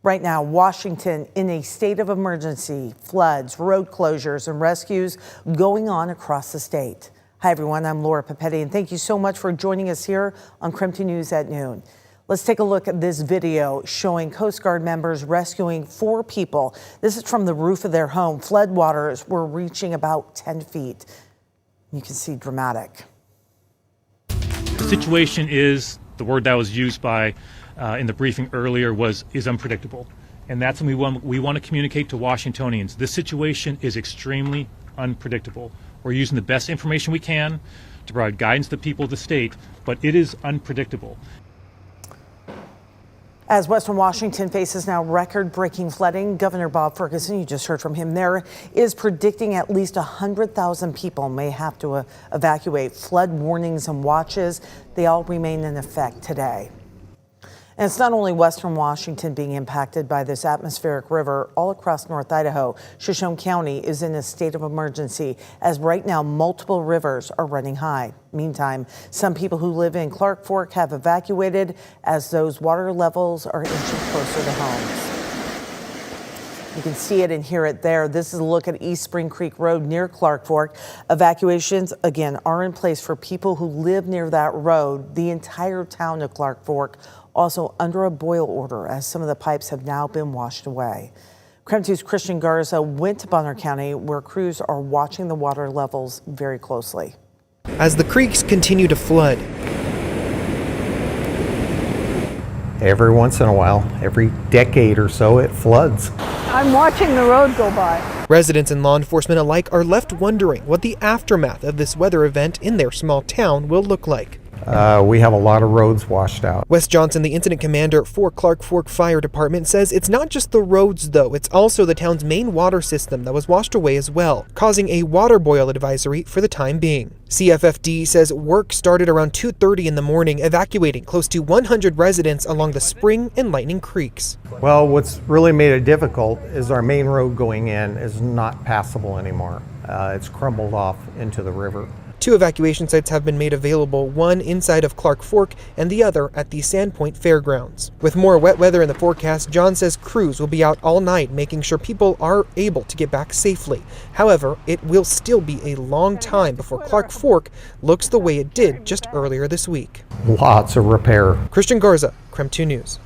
Right now, Washington in a state of emergency, floods, road closures, and rescues going on across the state. Hi, everyone. I'm Laura Papetti, and thank you so much for joining us here on KREM 2 News at noon. Let's take a look at this video showing Coast Guard members rescuing 4 people. This is from the roof of their home. Flood waters were reaching about 10 feet. You can see dramatic. The situation is, the word that was used by in the briefing earlier is unpredictable. And that's what we want to communicate to Washingtonians. This situation is extremely unpredictable. We're using the best information we can to provide guidance to the people of the state, but it is unpredictable. As Western Washington faces now record-breaking flooding, Governor Bob Ferguson, you just heard from him there, is predicting at least 100,000 people may have to evacuate. Flood warnings and watches, they all remain in effect today. And it's not only Western Washington being impacted by this atmospheric river. All across North Idaho, Shoshone County is in a state of emergency as right now multiple rivers are running high. Meantime, some people who live in Clark Fork have evacuated as those water levels are inching closer to homes. You can see it and hear it there. This is a look at East Spring Creek Road near Clark Fork. Evacuations, again, are in place for people who live near that road. The entire town of Clark Fork also under a boil order as some of the pipes have now been washed away. KREM 2's Christian Garza went to Bonner County where crews are watching the water levels very closely. As the creeks continue to flood, every once in a while, every decade or so, it floods. I'm watching the road go by. Residents and law enforcement alike are left wondering what the aftermath of this weather event in their small town will look like. We have a lot of roads washed out. Wes Johnson, the incident commander for Clark Fork Fire Department, says it's not just the roads, though. It's also the town's main water system that was washed away as well, causing a water boil advisory for the time being. CFFD says work started around 2:30 in the morning, evacuating close to 100 residents along the Spring and Lightning Creeks. Well, what's really made it difficult is our main road going in is not passable anymore. It's crumbled off into the river. 2 evacuation sites have been made available, one inside of Clark Fork and the other at the Sandpoint Fairgrounds. With more wet weather in the forecast, John says crews will be out all night making sure people are able to get back safely. However, it will still be a long time before Clark Fork looks the way it did just earlier this week. Lots of repair. Christian Garza, KREM 2 News.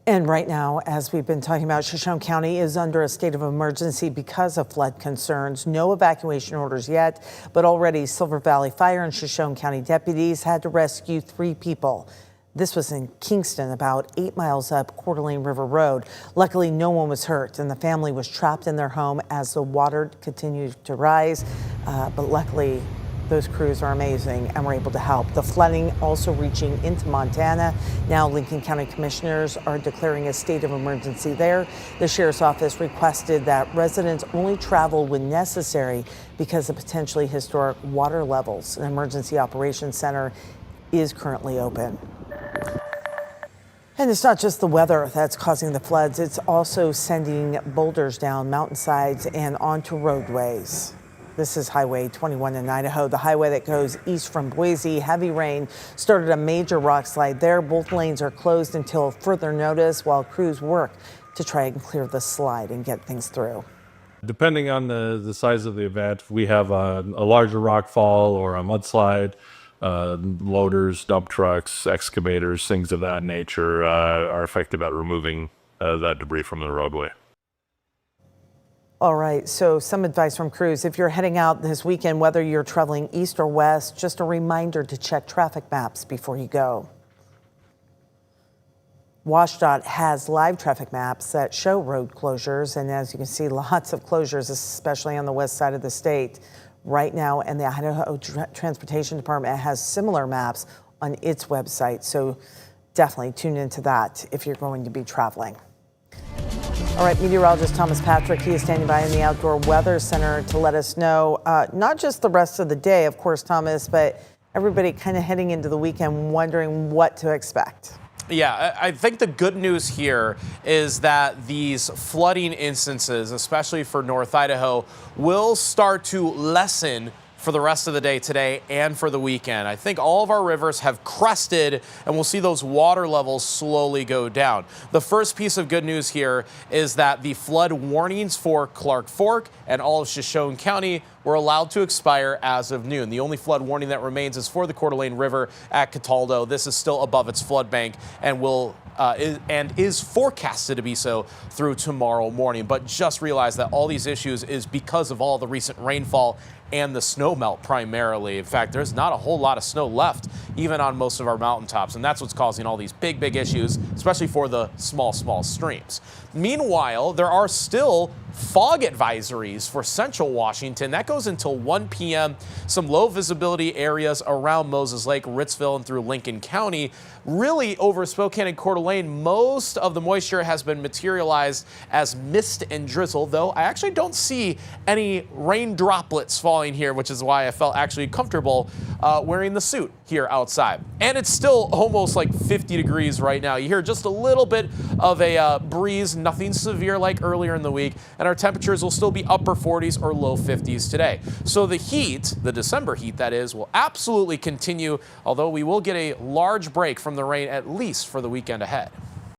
And right now, as we've been talking about, Shoshone County is under a state of emergency because of flood concerns. No evacuation orders yet, but already Silver Valley Fire and Shoshone County deputies had to rescue 3 people. This was in Kingston, about 8 miles up Coeur d'Alene River Road. Luckily, no one was hurt, and the family was trapped in their home as the water continued to rise. But luckily, those crews are amazing and were able to help. The flooding also reaching into Montana. Now Lincoln County commissioners are declaring a state of emergency there. The sheriff's office requested that residents only travel when necessary because of potentially historic water levels. An emergency operations center is currently open. And it's not just the weather that's causing the floods. It's also sending boulders down mountainsides and onto roadways. This is Highway 21 in Idaho, the highway that goes east from Boise. Heavy rain started a major rock slide there. Both lanes are closed until further notice while crews work to try and clear the slide and get things through. Depending on the size of the event, we have a larger rock fall or a mudslide. Loaders, dump trucks, excavators, things of that nature are effective at removing that debris from the roadway. All right, so some advice from crews. If you're heading out this weekend, whether you're traveling east or west, just a reminder to check traffic maps before you go. WashDOT has live traffic maps that show road closures, and as you can see, lots of closures, especially on the west side of the state right now, and the Idaho Transportation Department has similar maps on its website, so definitely tune into that if you're going to be traveling. All right, meteorologist Thomas Patrick, he is standing by in the Outdoor Weather Center to let us know not just the rest of the day, of course, Thomas, but everybody kind of heading into the weekend wondering what to expect. Yeah, I think the good news here is that these flooding instances, especially for North Idaho, will start to lessen for the rest of the day today and for the weekend. I think all of our rivers have crested, and we'll see those water levels slowly go down. The first piece of good news here is that the flood warnings for Clark Fork and all of Shoshone County were allowed to expire as of noon. The only flood warning that remains is for the Coeur d'Alene River at Cataldo. This is still above its flood bank and is forecasted to be so through tomorrow morning. But just realize that all these issues is because of all the recent rainfall and the snow melt primarily. In fact, there's not a whole lot of snow left, even on most of our mountaintops, and that's what's causing all these big issues, especially for the small streams. Meanwhile, there are still fog advisories for central Washington. That goes until 1 p.m. Some low visibility areas around Moses Lake, Ritzville, and through Lincoln County. Really, over Spokane and Coeur d'Alene, most of the moisture has been materialized as mist and drizzle, though I actually don't see any rain droplets falling here, which is why I felt actually comfortable wearing the suit here outside. And it's still almost like 50 degrees right now. You hear just a little bit of a breeze, nothing severe like earlier in the week, and our temperatures will still be upper 40s or low 50s today. So the heat, the December heat that is, will absolutely continue, although we will get a large break from the rain at least for the weekend ahead.